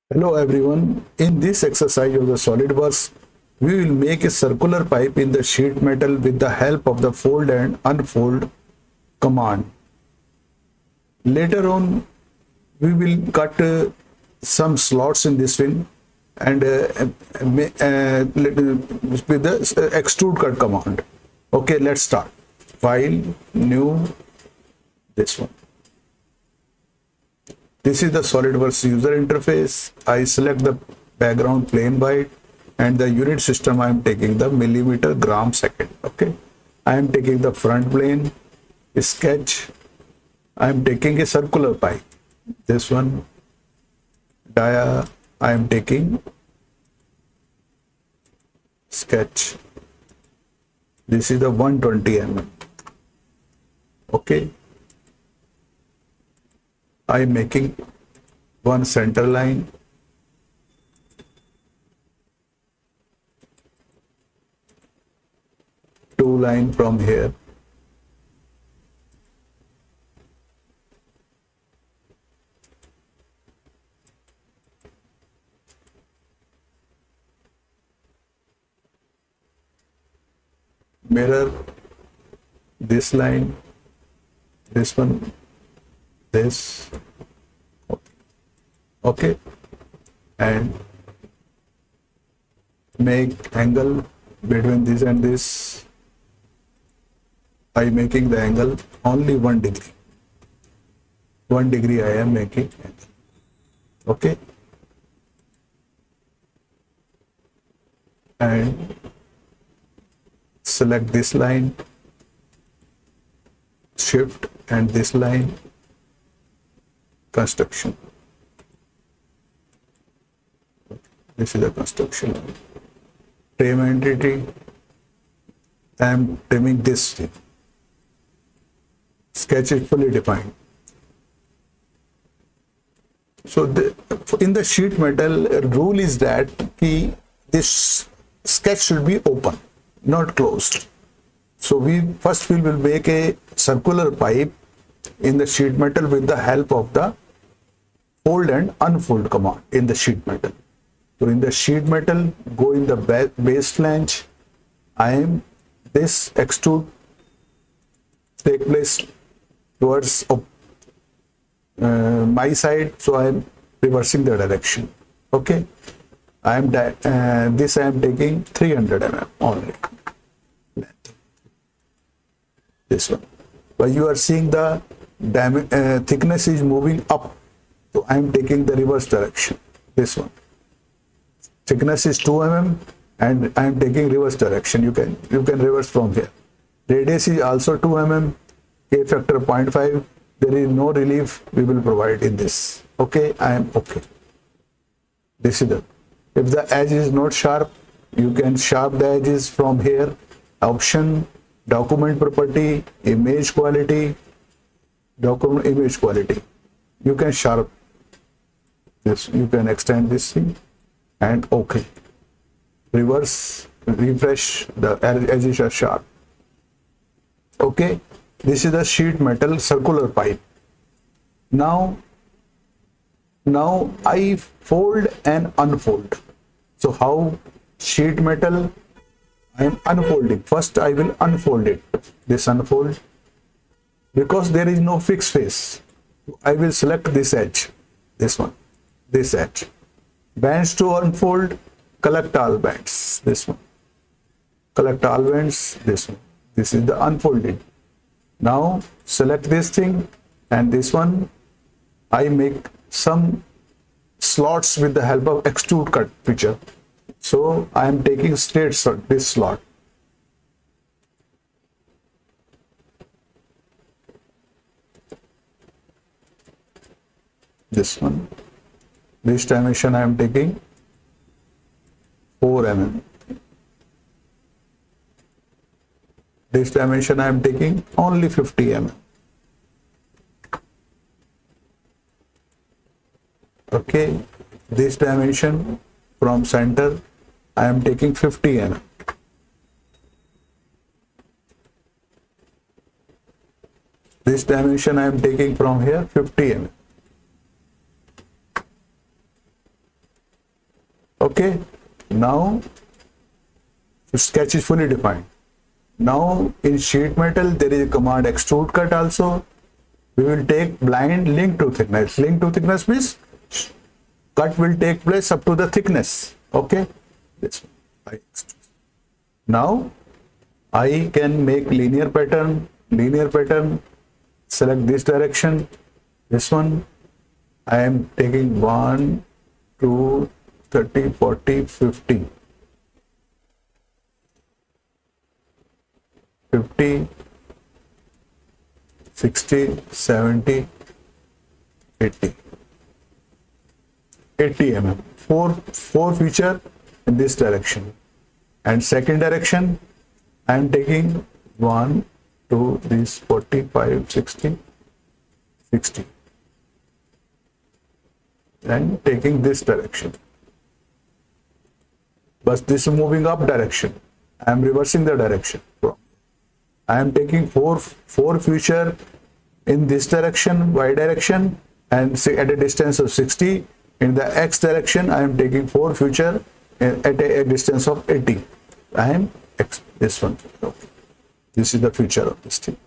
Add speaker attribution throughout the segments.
Speaker 1: Hello everyone. In this exercise of the SolidWorks, we will make a circular pipe in the sheet metal with the help of the fold and unfold command. Later on, we will cut some slots in this one and with the extrude cut command. Okay, let's start. File, new, this one. This is the SolidWorks user interface. I select the background plain white and the unit system I am taking the millimeter gram second. Okay. I am taking the front plane, sketch. I am taking a circular pipe. This one, dia, I am taking sketch. This is the 120 mm. Okay. I am making one center line, two line from here, mirror this line, this one, this, okay, and make angle between this and this. I am making the angle only 1 degree. 1 degree I am making angle. Okay, and select this line, shift, and this line, construction. This is the construction line. Trim entity. I am trimming this thing. Sketch is fully defined. So in the sheet metal rule is that this sketch should be open, not closed. So we will make a circular pipe in the sheet metal with the help of the fold and unfold command in the sheet metal. So in the sheet metal, go in the base flange. I am this extrude take place towards my side, so I am reversing the direction. Okay, I am this I am taking 300 mm only. This one, but you are seeing the thickness is moving up, so I am taking the reverse direction. This one, thickness is 2 mm and I am taking reverse direction. You can reverse from here. Radius is also 2 mm, K factor 0.5. There is no relief we will provide in this. Okay, I am okay. This is the, if the edge is not sharp, you can sharp the edges from here. Option, document property, image quality, document image quality. You can sharp this, you can extend this thing, and okay. Reverse, refresh, the edges are sharp. Okay, this is the sheet metal circular pipe. Now I fold and unfold. So how sheet metal I am unfolding. First I will unfold it. This unfold, because there is no fixed face. I will select this edge, this one, this edge. Bands to unfold, collect all bands, this one. Collect all bands, this one. This is the unfolded. Now select this thing and this one. I make some slots with the help of extrude cut feature. So I am taking straight slot, this slot. This one. This dimension I am taking 4 mm. This dimension I am taking only 50 mm. Okay, this dimension from center I am taking 50 mm. This dimension I am taking from here 50 mm. Okay, now the sketch is fully defined. Now in sheet metal there is a command extrude cut also. We will take blind link to thickness. Link to thickness means cut will take place up to the thickness. Okay, this one. Now I can make linear pattern. Select this direction. This one I am taking 1, 2, 30, 40, 50. 50, 60, 70, 80. 80 mm. Four feature in this direction. And second direction, I am taking 1, 2, this 45, 60, 60. And taking this direction. But this is moving up direction. I am reversing the direction. I am taking four feature in this direction, y direction, and at a distance of 60. In the x direction, I am taking 4 feature at a distance of 80. I am this one. Okay. This is the feature of this thing.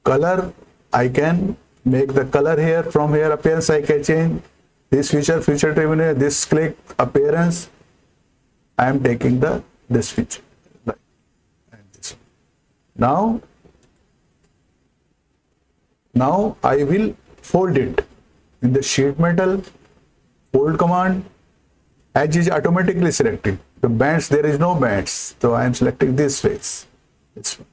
Speaker 1: Color, I can make the color here. From here, appearance I can change. This feature terminal, this click appearance. I am taking this feature. And this one. Now I will fold it. In the sheet metal, fold command, edge is automatically selected. The bands, there is no bands. So I am selecting this face. This one.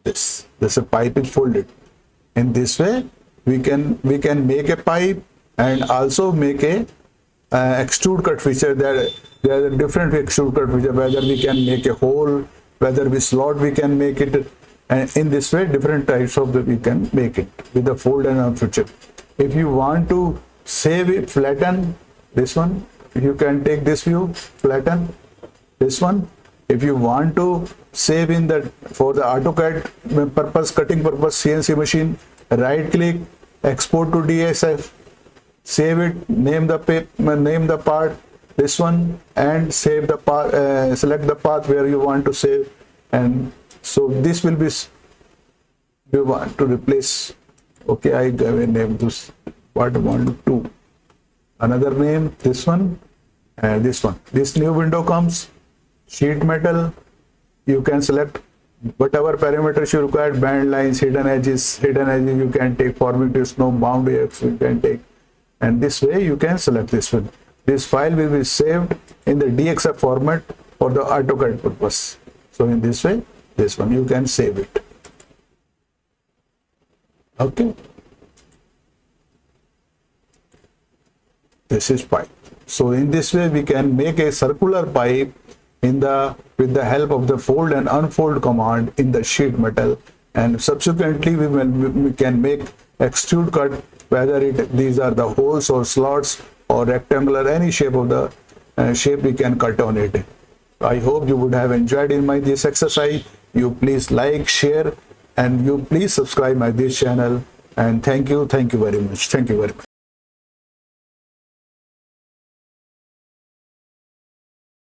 Speaker 1: This a pipe is folded. In this way, we can make a pipe and also make a extrude cut feature. There are different extrude cut feature. Whether we can make a hole, whether we slot, we can make it. And in this way, different types of we can make it with the fold and on feature. If you want to save it, flatten this one. You can take this view, flatten this one. If you want to save in the for the AutoCAD purpose, cutting purpose, CNC machine, right click, export to DSF, save it, name the part, this one, and save the part. Select the path where you want to save, and so this will be, you want to replace. Okay, I give a name this part 1, 2. Another name, this one, and this one. This new window comes. Sheet metal. You can select whatever parameters you require. Band lines, hidden edges. You can take formations, no boundaries. You can take, and this way you can select this one. This file will be saved in the DXF format for the AutoCAD purpose. So in this way, this one you can save it. Okay, this is pipe. So in this way we can make a circular pipe with the help of the fold and unfold command in the sheet metal, and subsequently we can make extrude cut, whether these are the holes or slots or rectangular, any shape of the shape we can cut on it. I hope you would have enjoyed in this exercise. You please like, share, and you please subscribe my this channel. And thank you very much.